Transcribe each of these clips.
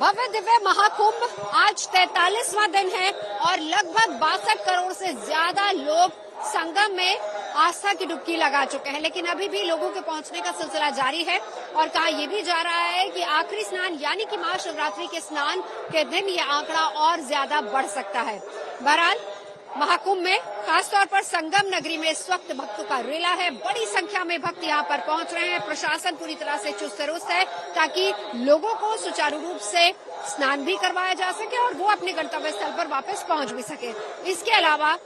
भव्य दिव्य महाकुंभ आज 43वां दिन है और लगभग 62 करोड़ से ज्यादा लोग संगम में आस्था की डुबकी लगा चुके हैं। लेकिन अभी भी लोगों के पहुंचने का सिलसिला जारी है और कहा यह भी जा रहा है कि आखिरी स्नान यानी कि महाशिवरात्रि के स्नान के दिन ये आंकड़ा और ज्यादा बढ़ सकता है। बहरहाल महाकुंभ में खासतौर पर संगम नगरी में इस वक्त भक्तों का रेला है। बड़ी संख्या में भक्त यहाँ पर पहुंच रहे हैं। प्रशासन पूरी तरह से चुस्त दुरुस्त है ताकि लोगों को सुचारू रूप से स्नान भी करवाया जा सके और वो अपने गंतव्य स्थल पर वापस पहुंच भी सके। इसके अलावा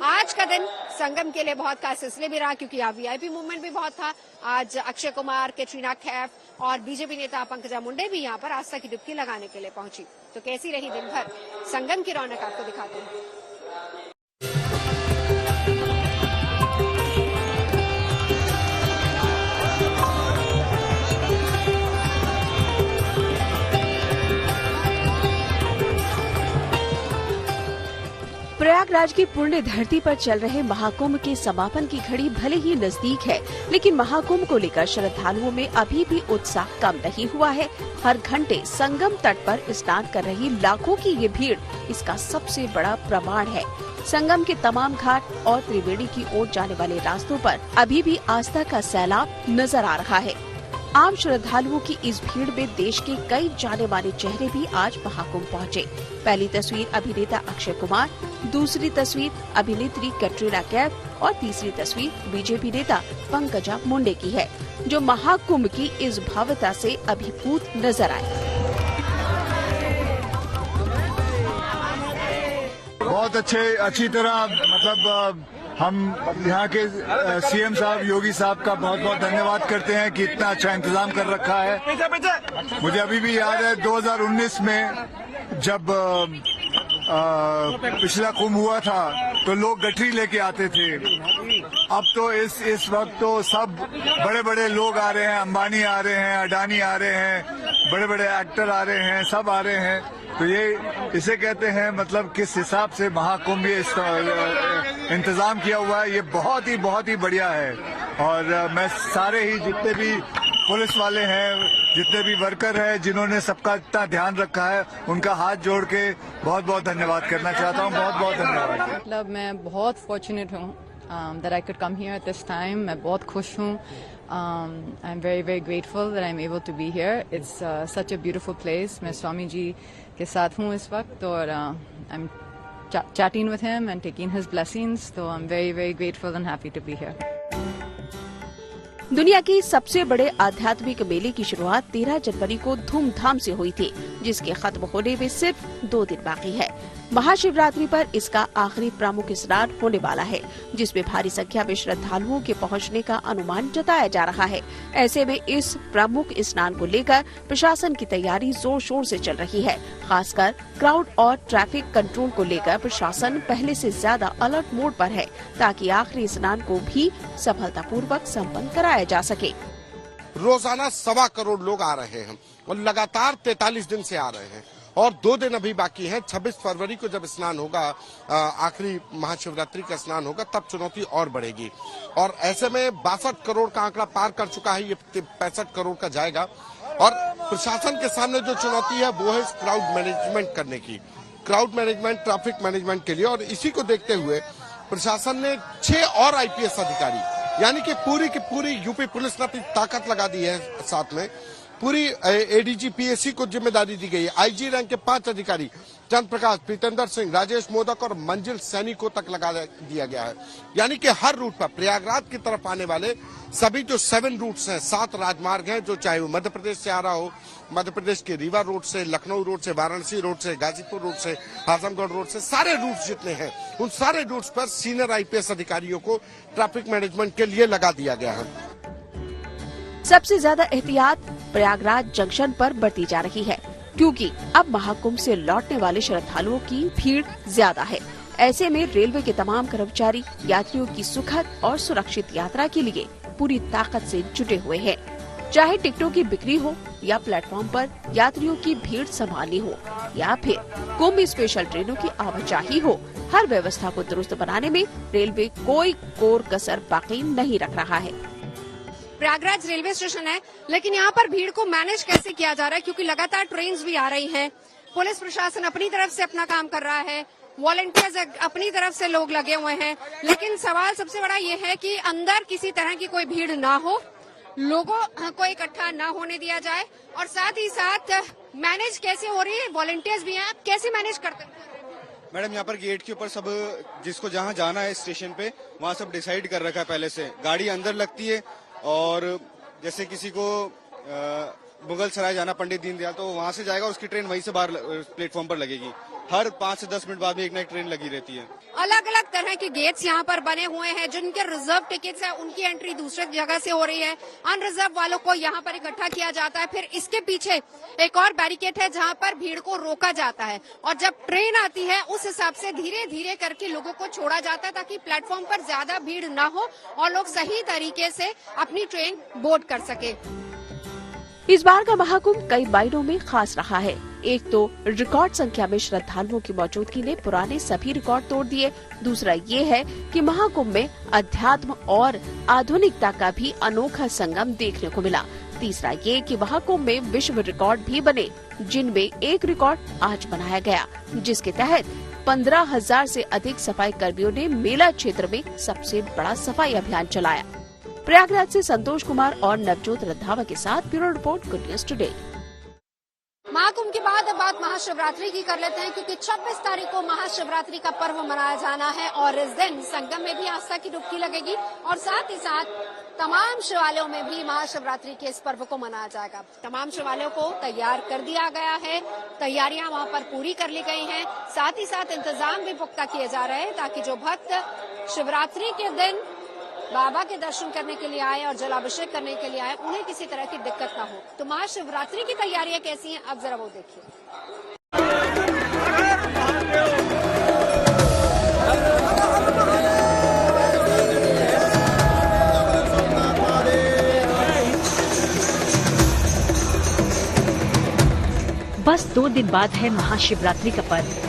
आज का दिन संगम के लिए बहुत खास इसलिए भी रहा क्योंकि यहाँ वीआईपी मूवमेंट भी बहुत था। आज अक्षय कुमार, कैटरीना कैफ और बीजेपी नेता पंकजा मुंडे भी यहाँ पर आस्था की डुबकी लगाने के लिए पहुंची। तो कैसी रही दिन भर संगम की रौनक आपको दिखाते हैं। प्रयागराज की पुण्य धरती पर चल रहे महाकुंभ के समापन की घड़ी भले ही नजदीक है, लेकिन महाकुंभ को लेकर श्रद्धालुओं में अभी भी उत्साह कम नहीं हुआ है। हर घंटे संगम तट पर स्नान कर रही लाखों की ये भीड़ इसका सबसे बड़ा प्रमाण है। संगम के तमाम घाट और त्रिवेणी की ओर जाने वाले रास्तों पर अभी भी आस्था का सैलाब नजर आ रहा है। आम श्रद्धालुओं की इस भीड़ में देश के कई जाने माने चेहरे भी आज महाकुंभ पहुंचे। पहली तस्वीर अभिनेता अक्षय कुमार, दूसरी तस्वीर अभिनेत्री कैटरीना कैफ और तीसरी तस्वीर बीजेपी नेता पंकजा मुंडे की है, जो महाकुंभ की इस भव्यता से अभिभूत नजर आए। बहुत अच्छी तरह मतलब हम यहाँ के सीएम साहब योगी साहब का बहुत बहुत धन्यवाद करते हैं कि इतना अच्छा इंतजाम कर रखा है। मुझे अभी भी याद है 2019 में जब पिछला कुंभ हुआ था तो लोग गठरी लेके आते थे। अब तो इस वक्त तो सब बड़े बड़े लोग आ रहे हैं, अंबानी आ रहे हैं, अडानी आ रहे हैं, बड़े बड़े एक्टर आ रहे हैं, सब आ रहे हैं। तो ये इसे कहते हैं मतलब किस हिसाब से महाकुंभ ये इंतजाम किया हुआ है, ये बहुत ही बढ़िया है। और मैं सारे ही जितने भी पुलिस वाले हैं, जितने भी वर्कर हैं, जिन्होंने सबका इतना ध्यान रखा है, उनका हाथ जोड़ के बहुत बहुत धन्यवाद करना चाहता हूँ। बहुत बहुत धन्यवाद। मतलब मैं बहुत फॉर्चुनेट हूँ that I could come here at this time. मैं बहुत खुश हूँ। I'm very grateful that I'm able to be here. It's such a beautiful place. मैं स्वामी जी के साथ हूँ इस वक्त और I'm chatting with him and taking his blessings. So I'm very grateful and happy to be here. दुनिया के सबसे बड़े आध्यात्मिक मेले की शुरुआत 13 जनवरी को धूमधाम से हुई थी, जिसके खत्म होने में सिर्फ 2 दिन बाकी है। महाशिवरात्रि पर इसका आखिरी प्रमुख स्नान होने वाला है, जिसमें भारी संख्या में श्रद्धालुओं के पहुंचने का अनुमान जताया जा रहा है। ऐसे में इस प्रमुख स्नान को लेकर प्रशासन की तैयारी जोर शोर से चल रही है। खासकर क्राउड और ट्रैफिक कंट्रोल को लेकर प्रशासन पहले से ज्यादा अलर्ट मोड पर है, ताकि आखिरी स्नान को भी सफलतापूर्वक संपन्न कराया जा सके। रोजाना 1.25 करोड़ लोग आ रहे हैं और लगातार 43 दिन से आ रहे हैं और 2 दिन अभी बाकी हैं। 26 फरवरी को जब स्नान होगा, आखिरी महाशिवरात्रि का स्नान होगा, तब चुनौती और बढ़ेगी। और ऐसे में 62 करोड़ का आंकड़ा पार कर चुका है, ये 65 करोड़ का जाएगा। और प्रशासन के सामने जो चुनौती है वो है क्राउड मैनेजमेंट करने की, क्राउड मैनेजमेंट, ट्रैफिक मैनेजमेंट के लिए। और इसी को देखते हुए प्रशासन ने 6 और आईपीएस अधिकारी, यानी कि पूरी की पूरी यूपी पुलिस ने अपनी ताकत लगा दी है, साथ में पूरी एडीजी पीएससी को जिम्मेदारी दी गई है। आईजी रैंक के 5 अधिकारी चंद्र प्रकाश, प्रीतेंद्र सिंह, राजेश मोदक और मंजिल सैनी को तक लगा दिया गया है। यानी कि हर रूट पर प्रयागराज की तरफ आने वाले सभी जो 7 रूट्स हैं, 7 राजमार्ग हैं, जो चाहे वो मध्य प्रदेश से आ रहा हो, मध्य प्रदेश के रीवा रोड से, लखनऊ रोड से, वाराणसी रोड से, गाजीपुर रोड से, आजमगढ़ रोड से, सारे रूट्स जितने हैं उन सारे रूट्स पर सीनियर आईपीएस अधिकारियों को ट्रैफिक मैनेजमेंट के लिए लगा दिया गया है। सबसे ज्यादा एहतियात प्रयागराज जंक्शन पर बरती जा रही है, क्योंकि अब महाकुंभ से लौटने वाले श्रद्धालुओं की भीड़ ज्यादा है। ऐसे में रेलवे के तमाम कर्मचारी यात्रियों की सुखद और सुरक्षित यात्रा के लिए पूरी ताकत से जुटे हुए हैं। चाहे टिकटों की बिक्री हो या प्लेटफॉर्म पर यात्रियों की भीड़ संभालनी हो या फिर कुंभ स्पेशल ट्रेनों की आवाजाही हो, हर व्यवस्था को दुरुस्त बनाने में रेलवे कोई कोर कसर बाकी नहीं रख रहा है। प्रयागराज रेलवे स्टेशन है, लेकिन यहाँ पर भीड़ को मैनेज कैसे किया जा रहा है, क्योंकि लगातार ट्रेन्स भी आ रही हैं। पुलिस प्रशासन अपनी तरफ से अपना काम कर रहा है, वॉलंटियर्स अपनी तरफ से लोग लगे हुए हैं, लेकिन सवाल सबसे बड़ा ये है कि अंदर किसी तरह की कोई भीड़ ना हो, लोगों को इकट्ठा ना होने दिया जाए, और साथ ही साथ मैनेज कैसे हो रही है, वॉलंटियर्स भी हैं, आप कैसे मैनेज करते हैं? मैडम यहाँ पर गेट के ऊपर सब जिसको जहाँ जाना है स्टेशन पे वहाँ सब डिसाइड कर रखा है पहले से। गाड़ी अंदर लगती है और जैसे किसी को मुगल सराय जाना पंडित दीनदयाल तो वहाँ से जाएगा, उसकी ट्रेन वहीं से बाहर प्लेटफॉर्म पर लगेगी। हर 5 से 10 मिनट बाद में एक नई ट्रेन लगी रहती है। अलग अलग तरह के गेट्स यहाँ पर बने हुए हैं। जिनके रिजर्व टिकट्स है उनकी एंट्री दूसरे जगह से हो रही है, अनरिजर्व वालों को यहाँ पर इकट्ठा किया जाता है। फिर इसके पीछे एक और बैरिकेड है जहाँ पर भीड़ को रोका जाता है, और जब ट्रेन आती है उस हिसाब से धीरे धीरे करके लोगों को छोड़ा जाता है, ताकि प्लेटफॉर्म पर ज्यादा भीड़ ना हो और लोग सही तरीके से अपनी ट्रेन बोर्ड कर सके। इस बार का महाकुंभ कई मायनों में खास रहा है। एक तो रिकॉर्ड संख्या में श्रद्धालुओं की मौजूदगी ने पुराने सभी रिकॉर्ड तोड़ दिए। दूसरा ये है कि महाकुंभ में अध्यात्म और आधुनिकता का भी अनोखा संगम देखने को मिला। तीसरा ये कि महाकुंभ में विश्व रिकॉर्ड भी बने, जिनमें एक रिकॉर्ड आज बनाया गया, जिसके तहत 15,000 से अधिक सफाई कर्मियों ने मेला क्षेत्र में सबसे बड़ा सफाई अभियान चलाया। प्रयागराज से संतोष कुमार और नवजोत रंधावा के साथ bureau report, good news today. Mahakumbh के बाद अब बात महाशिवरात्रि की कर लेते हैं, क्योंकि 26 तारीख को महाशिवरात्रि का पर्व मनाया जाना है और इस दिन संगम में भी आस्था की डुबकी लगेगी और साथ ही साथ तमाम शिवालयों में भी महाशिवरात्रि के इस पर्व को मनाया जाएगा। तमाम शिवालयों को तैयार कर दिया गया है, तैयारियां वहां पर पूरी कर ली गई हैं। साथ ही साथ इंतजाम भी पुख्ता किए जा रहे हैं, ताकि जो भक्त शिवरात्रि के दिन बाबा के दर्शन करने के लिए आए और जलाभिषेक करने के लिए आए, उन्हें किसी तरह की दिक्कत ना हो। तो महाशिवरात्रि की तैयारियां कैसी हैं, अब जरा वो देखिए। बस 2 दिन बाद है महाशिवरात्रि का पर्व,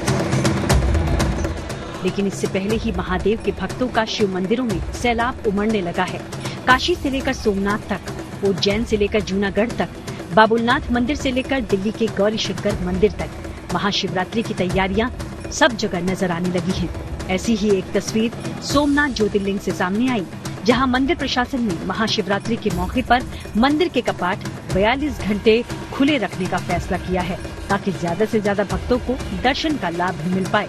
लेकिन इससे पहले ही महादेव के भक्तों का शिव मंदिरों में सैलाब उमड़ने लगा है। काशी से लेकर सोमनाथ तक, उज्जैन से लेकर जूनागढ़ तक, बाबुलनाथ मंदिर से लेकर दिल्ली के गौरी शंकर मंदिर तक महाशिवरात्रि की तैयारियां सब जगह नजर आने लगी हैं। ऐसी ही एक तस्वीर सोमनाथ ज्योतिर्लिंग से सामने आई, जहां मंदिर प्रशासन ने महाशिवरात्रि के मौके पर मंदिर के कपाट 42 घंटे खुले रखने का फैसला किया है, ताकि ज्यादा से ज्यादा भक्तों को दर्शन का लाभ मिल पाए।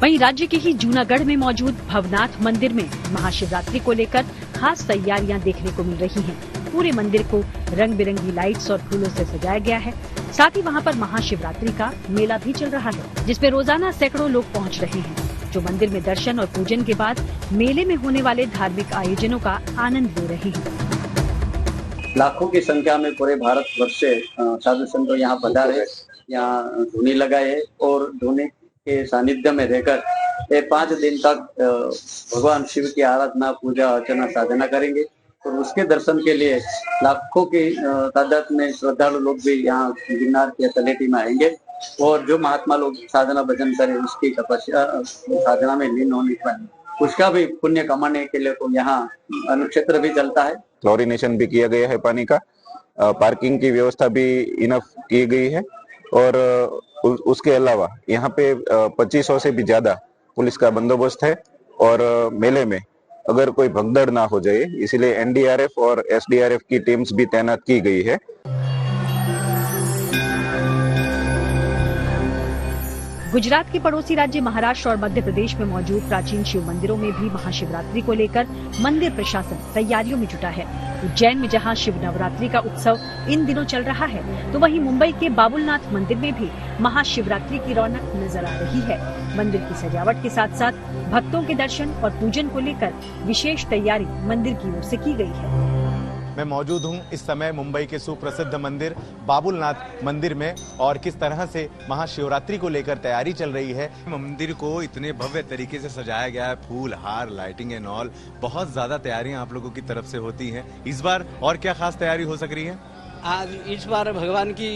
वहीं राज्य के ही जूनागढ़ में मौजूद भवनाथ मंदिर में महाशिवरात्रि को लेकर खास तैयारियां देखने को मिल रही हैं। पूरे मंदिर को रंग बिरंगी लाइट्स और फूलों से सजाया गया है। साथ ही वहां पर महाशिवरात्रि का मेला भी चल रहा है, जिसमें रोजाना सैकड़ों लोग पहुंच रहे हैं, जो मंदिर में दर्शन और पूजन के बाद मेले में होने वाले धार्मिक आयोजनों का आनंद ले रहे हैं। लाखों की संख्या में पूरे भारत वर्ष से साधु संत यहाँ पधारे, यहाँ धुनी लगाए और धुनी के सानिध्य में रहकर ये 5 दिन तक भगवान शिव की आराधना, पूजा अर्चना, साधना करेंगे और उसके दर्शन के लिए लाखों की तादाद में श्रद्धालु लोग भी यहाँ गिरनार की तलेटी में आएंगे और जो महात्मा लोग साधना भजन करें उसकी तपस्या साधना में लीन होने पर उसका भी पुण्य कमाने के लिए तो यहाँ अनुक्षेत्र भी चलता है। क्लोरिनेशन भी किया गया है पानी का, पार्किंग की व्यवस्था भी इनफ की गई है और उसके अलावा यहाँ पे 2500 से भी ज्यादा पुलिस का बंदोबस्त है और मेले में अगर कोई भगदड़ ना हो जाए इसलिए एनडीआरएफ और एसडीआरएफ की टीम्स भी तैनात की गई है। गुजरात के पड़ोसी राज्य महाराष्ट्र और मध्य प्रदेश में मौजूद प्राचीन शिव मंदिरों में भी महाशिवरात्रि को लेकर मंदिर प्रशासन तैयारियों में जुटा है। उज्जैन में जहां शिव नवरात्रि का उत्सव इन दिनों चल रहा है, तो वहीं मुंबई के बाबुलनाथ मंदिर में भी महाशिवरात्रि की रौनक नजर आ रही है। मंदिर की सजावट के साथ साथ भक्तों के दर्शन और पूजन को लेकर विशेष तैयारी मंदिर की ओर से की गई है। मैं मौजूद हूं इस समय मुंबई के सुप्रसिद्ध मंदिर बाबुलनाथ मंदिर में और किस तरह से महाशिवरात्रि को लेकर तैयारी चल रही है। मंदिर को इतने भव्य तरीके से सजाया गया है, फूल, हार, लाइटिंग एंड ऑल, बहुत ज्यादा तैयारियां आप लोगों की तरफ से होती हैं। इस बार और क्या खास तैयारी हो सक रही है? आज इस बार भगवान की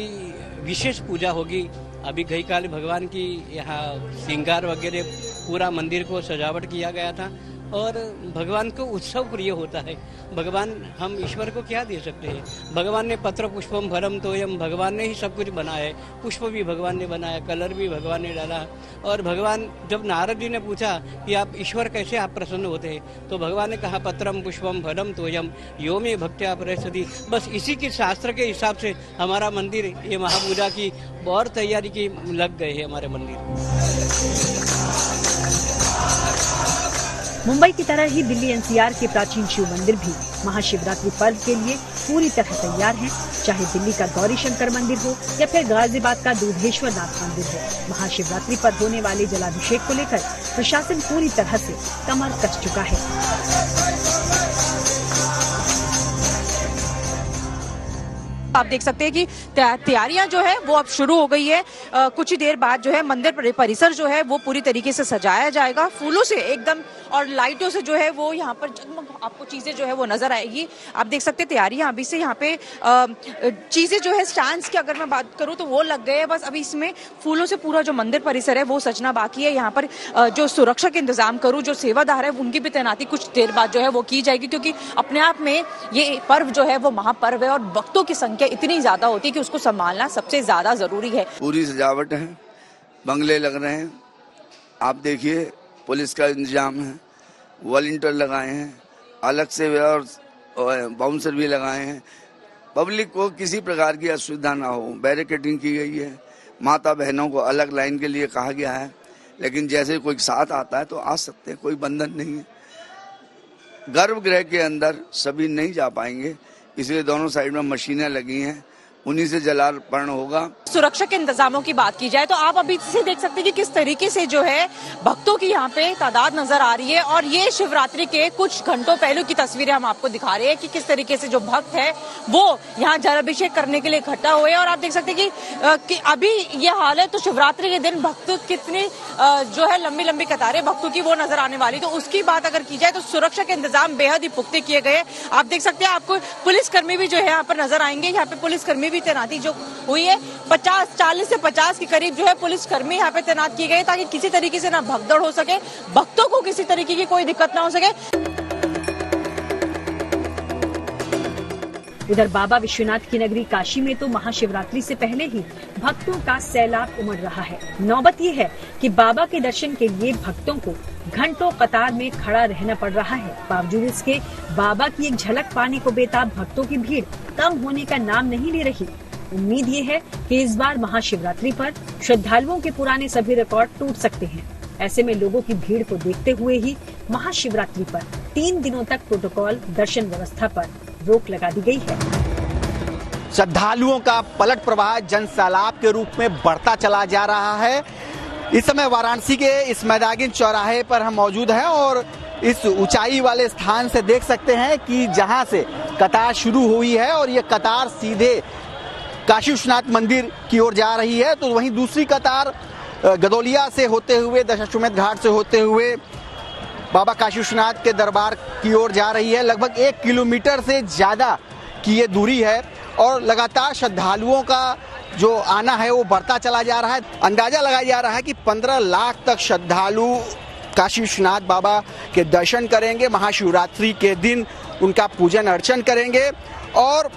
विशेष पूजा होगी अभी गई काल भगवान की यहाँ श्रृंगार वगैरह पूरा मंदिर को सजावट किया गया था और भगवान को उत्सव प्रिय होता है। भगवान, हम ईश्वर को क्या दे सकते हैं? भगवान ने पत्र पुष्पम फलम तोयम, भगवान ने ही सब कुछ बनाया है। पुष्प भी भगवान ने बनाया, कलर भी भगवान ने डाला। और भगवान, जब नारद जी ने पूछा कि आप ईश्वर कैसे आप प्रसन्न होते हैं, तो भगवान ने कहा पत्रम पुष्पम फलम तोयम यो में भक्त्या प्रसति। बस इसी के शास्त्र के हिसाब से हमारा मंदिर ये महापूजा की बहुत तैयारी की लग गए है हमारे मंदिर। मुंबई की तरह ही दिल्ली एनसीआर के प्राचीन शिव मंदिर भी महाशिवरात्रि पर्व के लिए पूरी तरह तैयार हैं। चाहे दिल्ली का गौरी शंकर मंदिर हो या फिर गाजियाबाद का दूधेश्वर नाथ मंदिर हो, महाशिवरात्रि पर होने वाले जलाभिषेक को लेकर प्रशासन पूरी तरह से कमर कस चुका है। आप देख सकते हैं कि तैयारियां जो है वो अब शुरू हो गई है। कुछ ही देर बाद जो है मंदिर परिसर जो है वो पूरी तरीके से सजाया जाएगा, फूलों से एकदम और लाइटों से जो है वो यहाँ पर जगमग आपको चीजें जो है वो नजर आएगी। आप देख सकते हैं तैयारियां अभी से यहाँ पे चीजें जो है स्टैंड्स की अगर मैं बात करूँ तो वो लग गए हैं। बस अभी इसमें फूलों से पूरा जो मंदिर परिसर है वो सजना बाकी है। यहाँ पर जो सुरक्षा के इंतजाम करूँ, जो सेवादार है उनकी भी तैनाती कुछ देर बाद जो है वो की जाएगी, क्योंकि अपने आप में ये पर्व जो है वो महापर्व है और भक्तों की संख्या इतनी ज्यादा होती है कि उसको संभालना सबसे ज्यादा जरूरी है। पूरी सजावट है, बंगले लग रहे हैं, आप देखिए पुलिस का इंतजाम है, वॉलंटियर लगाए हैं अलग से और बाउंसर भी लगाए हैं। पब्लिक को किसी प्रकार की असुविधा ना हो, बैरिकेडिंग की गई है। माता बहनों को अलग लाइन के लिए कहा गया है, लेकिन जैसे कोई साथ आता है तो आ सकते हैं, कोई बंधन नहीं है। गर्भगृह के अंदर सभी नहीं जा पाएंगे, इसलिए दोनों साइड में मशीनें लगी हैं, उन्हीं से जलार्पण होगा। सुरक्षा के इंतजामों की बात की जाए तो आप अभी से देख सकते हैं कि किस तरीके से जो है भक्तों की यहाँ पे तादाद नजर आ रही है। और ये शिवरात्रि के कुछ घंटों पहले की तस्वीरें हम आपको दिखा रहे हैं कि किस तरीके से जो भक्त है वो यहाँ जलाभिषेक करने के लिए इकट्ठा हुए हैं। और आप देख सकते हैं कि अभी ये हाल है तो शिवरात्रि के दिन भक्त कितनी जो है लंबी लंबी कतारें भक्तों की वो नजर आने वाली। तो उसकी बात अगर की जाए तो सुरक्षा के इंतजाम बेहद ही पुख्ते किए गए। आप देख सकते हैं आपको पुलिसकर्मी भी जो है यहाँ पर नजर आएंगे। यहाँ पे पुलिसकर्मी भी तैनाती जो हुई है 40 से 50 के करीब जो है पुलिसकर्मी यहाँ पे तैनात किए गए, ताकि किसी तरीके से ना भगदड़ हो सके, भक्तों को किसी तरीके की कोई दिक्कत ना हो सके। उधर बाबा विश्वनाथ की नगरी काशी में तो महाशिवरात्रि से पहले ही भक्तों का सैलाब उमड़ रहा है। नौबत ये है कि बाबा के दर्शन के लिए भक्तों को घंटों कतार में खड़ा रहना पड़ रहा है। बावजूद इसके बाबा की एक झलक पाने को बेताब भक्तों की भीड़ कम होने का नाम नहीं ले रही। उम्मीद ये है कि इस बार महाशिवरात्रि पर श्रद्धालुओं के पुराने सभी रिकॉर्ड टूट सकते हैं। ऐसे में लोगों की भीड़ को देखते हुए ही महाशिवरात्रि पर 3 दिनों तक प्रोटोकॉल दर्शन व्यवस्था पर रोक लगा दी गई है। श्रद्धालुओं का पलट प्रवाह जन सैलाब के रूप में बढ़ता चला जा रहा है। इस समय वाराणसी के इस मैदागिन चौराहे पर हम मौजूद हैं और इस ऊंचाई वाले स्थान से देख सकते हैं कि जहां से कतार शुरू हुई है और ये कतार सीधे काशी विश्वनाथ मंदिर की ओर जा रही है, तो वहीं दूसरी कतार गदौलिया से होते हुए दशाश्वमेध घाट से होते हुए बाबा काशी विश्वनाथ के दरबार की ओर जा रही है। लगभग 1 किलोमीटर से ज्यादा की ये दूरी है और लगातार श्रद्धालुओं का जो आना है वो बढ़ता चला जा रहा है। अंदाजा लगाया जा रहा है कि 15 लाख तक श्रद्धालु काशी विश्वनाथ बाबा के दर्शन करेंगे, महाशिवरात्रि के दिन उनका पूजन अर्चन करेंगे। और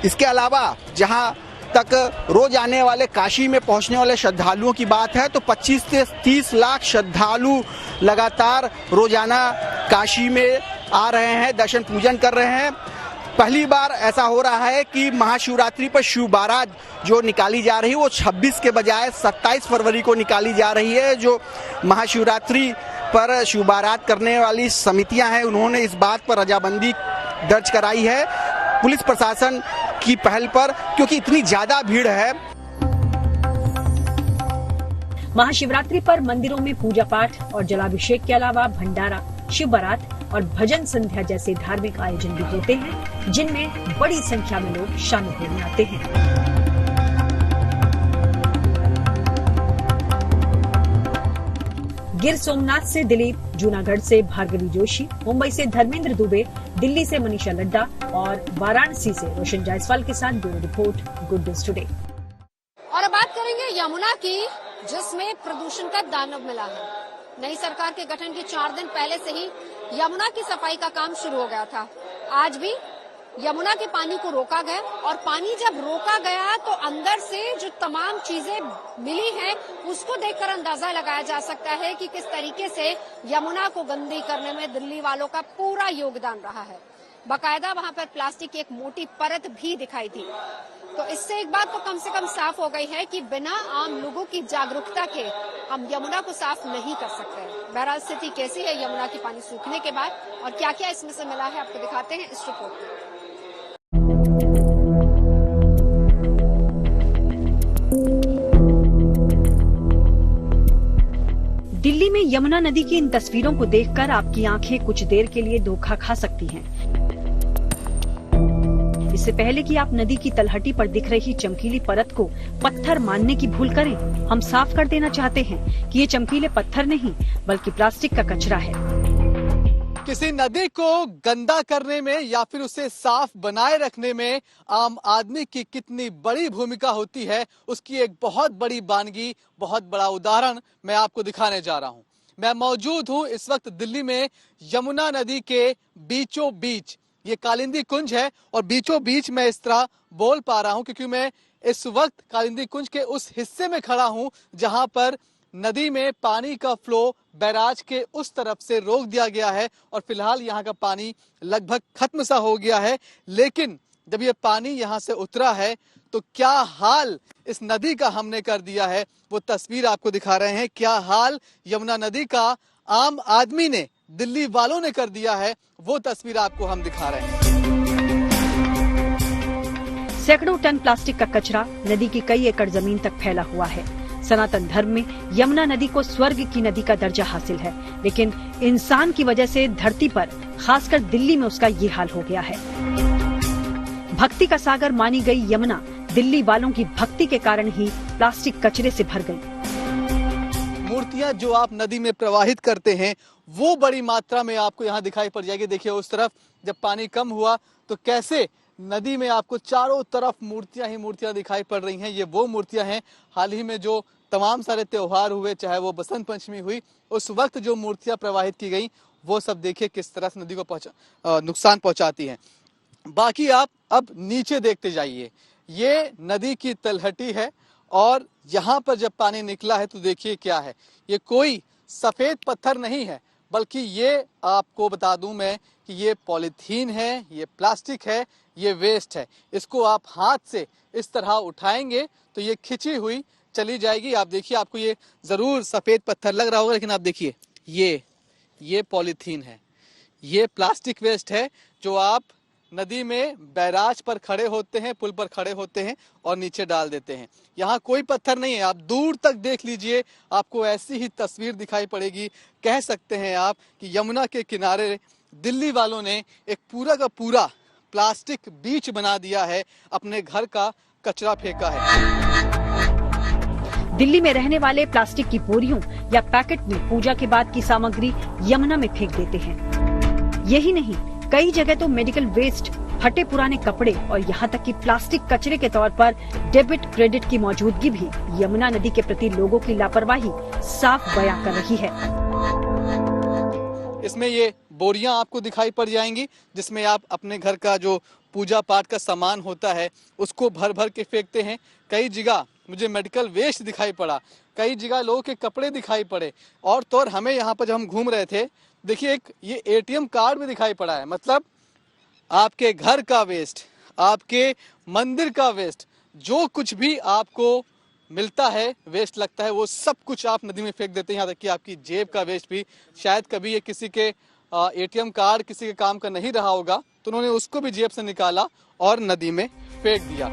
इसके अलावा जहां तक रोज आने वाले काशी में पहुंचने वाले श्रद्धालुओं की बात है तो 25 से 30 लाख श्रद्धालु लगातार रोजाना काशी में आ रहे हैं, दर्शन पूजन कर रहे हैं। पहली बार ऐसा हो रहा है कि महाशिवरात्रि पर शिव बारात जो निकाली जा रही है वो 26 के बजाय 27 फरवरी को निकाली जा रही है। जो महाशिवरात्रि पर शिव बारात करने वाली समितियां हैं उन्होंने इस बात पर रजामंदी दर्ज कराई है पुलिस प्रशासन की पहल पर, क्योंकि इतनी ज्यादा भीड़ है। महाशिवरात्रि पर मंदिरों में पूजा पाठ और जलाभिषेक के अलावा भंडारा, शिव बारात और भजन संध्या जैसे धार्मिक आयोजन भी होते हैं, जिनमें बड़ी संख्या में लोग शामिल होने आते हैं। गिर सोमनाथ से दिलीप, जूनागढ़ से भार्गवी जोशी, मुंबई से धर्मेंद्र दुबे, दिल्ली से मनीषा लड्डा और वाराणसी से रोशन जायसवाल के साथ bureau report, good news today. और अब बात करेंगे यमुना की, जिसमें प्रदूषण का दानव मिला है। नई सरकार के गठन के 4 दिन पहले से ही यमुना की सफाई का काम शुरू हो गया था। आज भी यमुना के पानी को रोका गया और पानी जब रोका गया तो अंदर से जो तमाम चीजें मिली हैं उसको देखकर अंदाजा लगाया जा सकता है कि किस तरीके से यमुना को गंदी करने में दिल्ली वालों का पूरा योगदान रहा है। बाकायदा वहां पर प्लास्टिक की एक मोटी परत भी दिखाई दी। तो इससे एक बात तो कम से कम साफ हो गई है कि बिना आम लोगों की जागरूकता के हम यमुना को साफ नहीं कर सकते। बहरहाल स्थिति कैसी है यमुना की पानी सूखने के बाद और क्या क्या इसमें से मिला है आपको दिखाते हैं इस रिपोर्ट में। दिल्ली में यमुना नदी की इन तस्वीरों को देखकर आपकी आंखें कुछ देर के लिए धोखा खा सकती हैं। इससे पहले कि आप नदी की तलहटी पर दिख रही चमकीली परत को पत्थर मानने की भूल करें, हम साफ कर देना चाहते हैं कि ये चमकीले पत्थर नहीं बल्कि प्लास्टिक का कचरा है। किसी नदी को गंदा करने में या फिर उसे साफ बनाए रखने में आम आदमी की कितनी बड़ी भूमिका होती है, उसकी एक बहुत बड़ी वानगी, बहुत बड़ा उदाहरण मैं आपको दिखाने जा रहा हूं। मैं मौजूद हूं इस वक्त दिल्ली में यमुना नदी के बीचों बीच। ये कालिंदी कुंज है और बीचों बीच मैं इस तरह बोल पा रहा हूं क्योंकि मैं इस वक्त कालिंदी कुंज के उस हिस्से में खड़ा हूं जहां पर नदी में पानी का फ्लो बैराज के उस तरफ से रोक दिया गया है और फिलहाल यहाँ का पानी लगभग खत्म सा हो गया है। लेकिन जब ये पानी यहाँ से उतरा है तो क्या हाल इस नदी का हमने कर दिया है, वो तस्वीर आपको दिखा रहे हैं। क्या हाल यमुना नदी का आम आदमी ने, दिल्ली वालों ने कर दिया है, वो तस्वीर आपको हम दिखा रहे हैं। सैकड़ों टन प्लास्टिक का कचरा नदी की कई एकड़ जमीन तक फैला हुआ है। सनातन धर्म में यमुना नदी को स्वर्ग की नदी का दर्जा हासिल है, लेकिन इंसान की वजह से धरती पर, खासकर दिल्ली में उसका ये हाल हो गया है। भक्ति का सागर मानी गई यमुना दिल्ली वालों की भक्ति के कारण ही प्लास्टिक कचरे से भर गई। मूर्तियां जो आप नदी में प्रवाहित करते हैं वो बड़ी मात्रा में आपको यहाँ दिखाई पड़ जाएगी। देखिए उस तरफ जब पानी कम हुआ तो कैसे नदी में आपको चारों तरफ मूर्तियां ही मूर्तियां दिखाई पड़ रही हैं। ये वो मूर्तियां हैं हाल ही में जो तमाम सारे त्योहार हुए, चाहे वो बसंत पंचमी हुई, उस वक्त जो मूर्तियां प्रवाहित की गई वो सब देखिए किस तरह से नदी को नुकसान पहुंचाती हैं। बाकी आप अब नीचे देखते जाइए, ये नदी की तलहटी है और यहाँ पर जब पानी निकला है तो देखिए क्या है। ये कोई सफेद पत्थर नहीं है, बल्कि ये आपको बता दूं मैं कि ये पॉलीथीन है, ये प्लास्टिक है, ये वेस्ट है। इसको आप हाथ से इस तरह उठाएंगे तो ये खिंची हुई चली जाएगी। आप देखिए, आपको ये जरूर सफेद पत्थर लग रहा होगा, लेकिन आप देखिए ये पॉलीथीन है, ये प्लास्टिक वेस्ट है जो आप नदी में बैराज पर खड़े होते हैं, पुल पर खड़े होते हैं और नीचे डाल देते हैं। यहाँ कोई पत्थर नहीं है, आप दूर तक देख लीजिए, आपको ऐसी ही तस्वीर दिखाई पड़ेगी। कह सकते हैं आप कि यमुना के किनारे दिल्ली वालों ने एक पूरा का पूरा प्लास्टिक बीच बना दिया है, अपने घर का कचरा फेंका है। दिल्ली में रहने वाले प्लास्टिक की बोरियों या पैकेट में पूजा के बाद की सामग्री यमुना में फेंक देते हैं। यही नहीं, कई जगह तो मेडिकल वेस्ट, फटे पुराने कपड़े और यहाँ तक कि प्लास्टिक कचरे के तौर पर डेबिट क्रेडिट की मौजूदगी भी यमुना नदी के प्रति लोगों की लापरवाही साफ बयां कर रही है। इसमें ये बोरियां आपको दिखाई पड़ जाएंगी जिसमें आप अपने घर का जो पूजा पाठ का सामान होता है उसको भर भर के फेंकते हैं। कई जगह मुझे मेडिकल वेस्ट दिखाई पड़ा, कई जगह लोगों के कपड़े दिखाई पड़े, और तो और हमें यहाँ पर जब हम घूम रहे थे, देखिए एक ये एटीएम कार्ड भी दिखाई पड़ा है। मतलब आपके घर का वेस्ट, आपके मंदिर का वेस्ट, जो कुछ भी आपको मिलता है, वेस्ट लगता है, वो सब कुछ आप नदी में फेंक देते हैं। यहाँ तक कि आपकी जेब का वेस्ट भी, शायद कभी ये किसी के एटीएम कार्ड किसी के काम का नहीं रहा होगा तो उन्होंने उसको भी जेब से निकाला और नदी में फेंक दिया।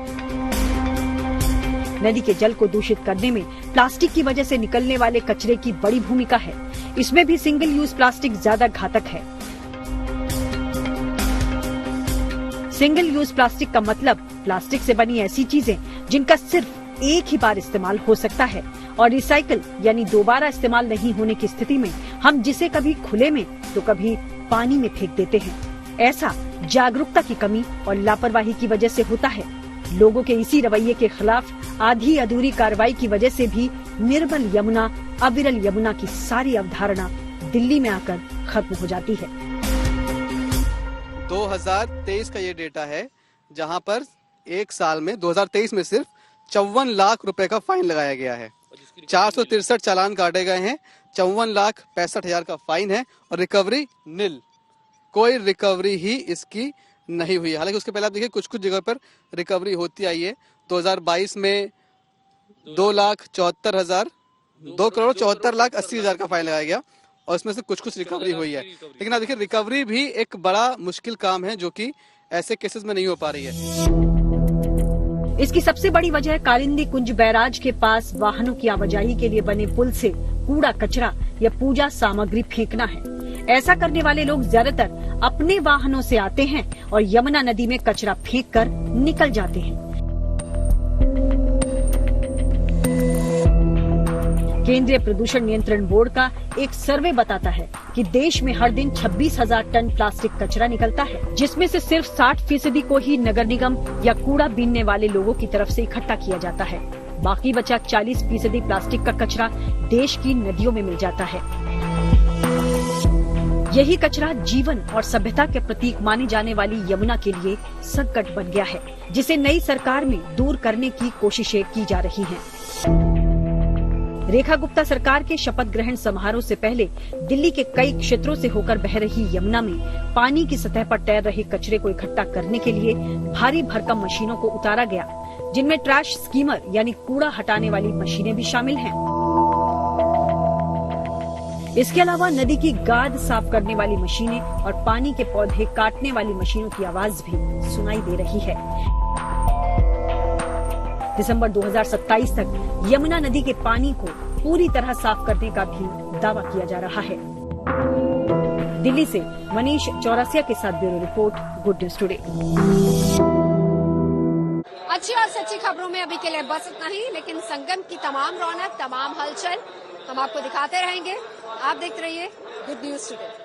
नदी के जल को दूषित करने में प्लास्टिक की वजह से निकलने वाले कचरे की बड़ी भूमिका है। इसमें भी सिंगल यूज प्लास्टिक ज्यादा घातक है। सिंगल यूज प्लास्टिक का मतलब प्लास्टिक से बनी ऐसी चीजें जिनका सिर्फ एक ही बार इस्तेमाल हो सकता है और रिसाइकल यानी दोबारा इस्तेमाल नहीं होने की स्थिति में हम जिसे कभी खुले में तो कभी पानी में फेंक देते हैं। ऐसा जागरूकता की कमी और लापरवाही की वजह से होता है। लोगों के इसी रवैये के खिलाफ आधी अधूरी कार्रवाई की वजह से भी निर्मल यमुना, अविरल यमुना की सारी अवधारणा दिल्ली में आकर खत्म हो जाती है। 2023 का ये डेटा है, जहां पर एक साल में 2023 में सिर्फ 54 लाख रुपए का फाइन लगाया गया है, 463 चालान काटे गए हैं, 54,65,000 का फाइन है और रिकवरी नील, कोई रिकवरी ही इसकी नहीं हुई। हालांकि उसके पहले आप देखिए कुछ जगह पर रिकवरी होती आई है। 2022 में 2,74,000, 2,74,80,000 का फाइन लगाया गया और इसमें से कुछ रिकवरी हुई है। लेकिन आप देखिए रिकवरी भी एक बड़ा मुश्किल काम है जो कि ऐसे केसेस में नहीं हो पा रही है। इसकी सबसे बड़ी वजह कालिंदी कुंज बैराज के पास वाहनों की आवाजाही के लिए बने पुल से कूड़ा कचरा या पूजा सामग्री फेंकना है। ऐसा करने वाले लोग ज्यादातर अपने वाहनों से आते हैं और यमुना नदी में कचरा फेंककर निकल जाते हैं। केंद्रीय प्रदूषण नियंत्रण बोर्ड का एक सर्वे बताता है कि देश में हर दिन 26,000 टन प्लास्टिक कचरा निकलता है, जिसमें से सिर्फ 60% को ही नगर निगम या कूड़ा बीनने वाले लोगों की तरफ से इकट्ठा किया जाता है। बाकी बचा 40% प्लास्टिक का कचरा देश की नदियों में मिल जाता है। यही कचरा जीवन और सभ्यता के प्रतीक माने जाने वाली यमुना के लिए संकट बन गया है, जिसे नई सरकार में दूर करने की कोशिशें की जा रही हैं। रेखा गुप्ता सरकार के शपथ ग्रहण समारोह से पहले दिल्ली के कई क्षेत्रों से होकर बह रही यमुना में पानी की सतह पर तैर रहे कचरे को इकट्ठा करने के लिए भारी भरकम मशीनों को उतारा गया, जिनमें ट्रैश स्कीमर यानी कूड़ा हटाने वाली मशीनें भी शामिल हैं। इसके अलावा नदी की गाद साफ करने वाली मशीनें और पानी के पौधे काटने वाली मशीनों की आवाज भी सुनाई दे रही है। दिसंबर 2027 तक यमुना नदी के पानी को पूरी तरह साफ करने का भी दावा किया जा रहा है। दिल्ली से मनीष चौरसिया के साथ bureau report, good news today. अच्छी और सच्ची खबरों में अभी के लिए बस इतना ही, लेकिन संगम की तमाम रौनक, तमाम हलचल हम आपको दिखाते रहेंगे। आप देखते रहिए गुड न्यूज टुडे।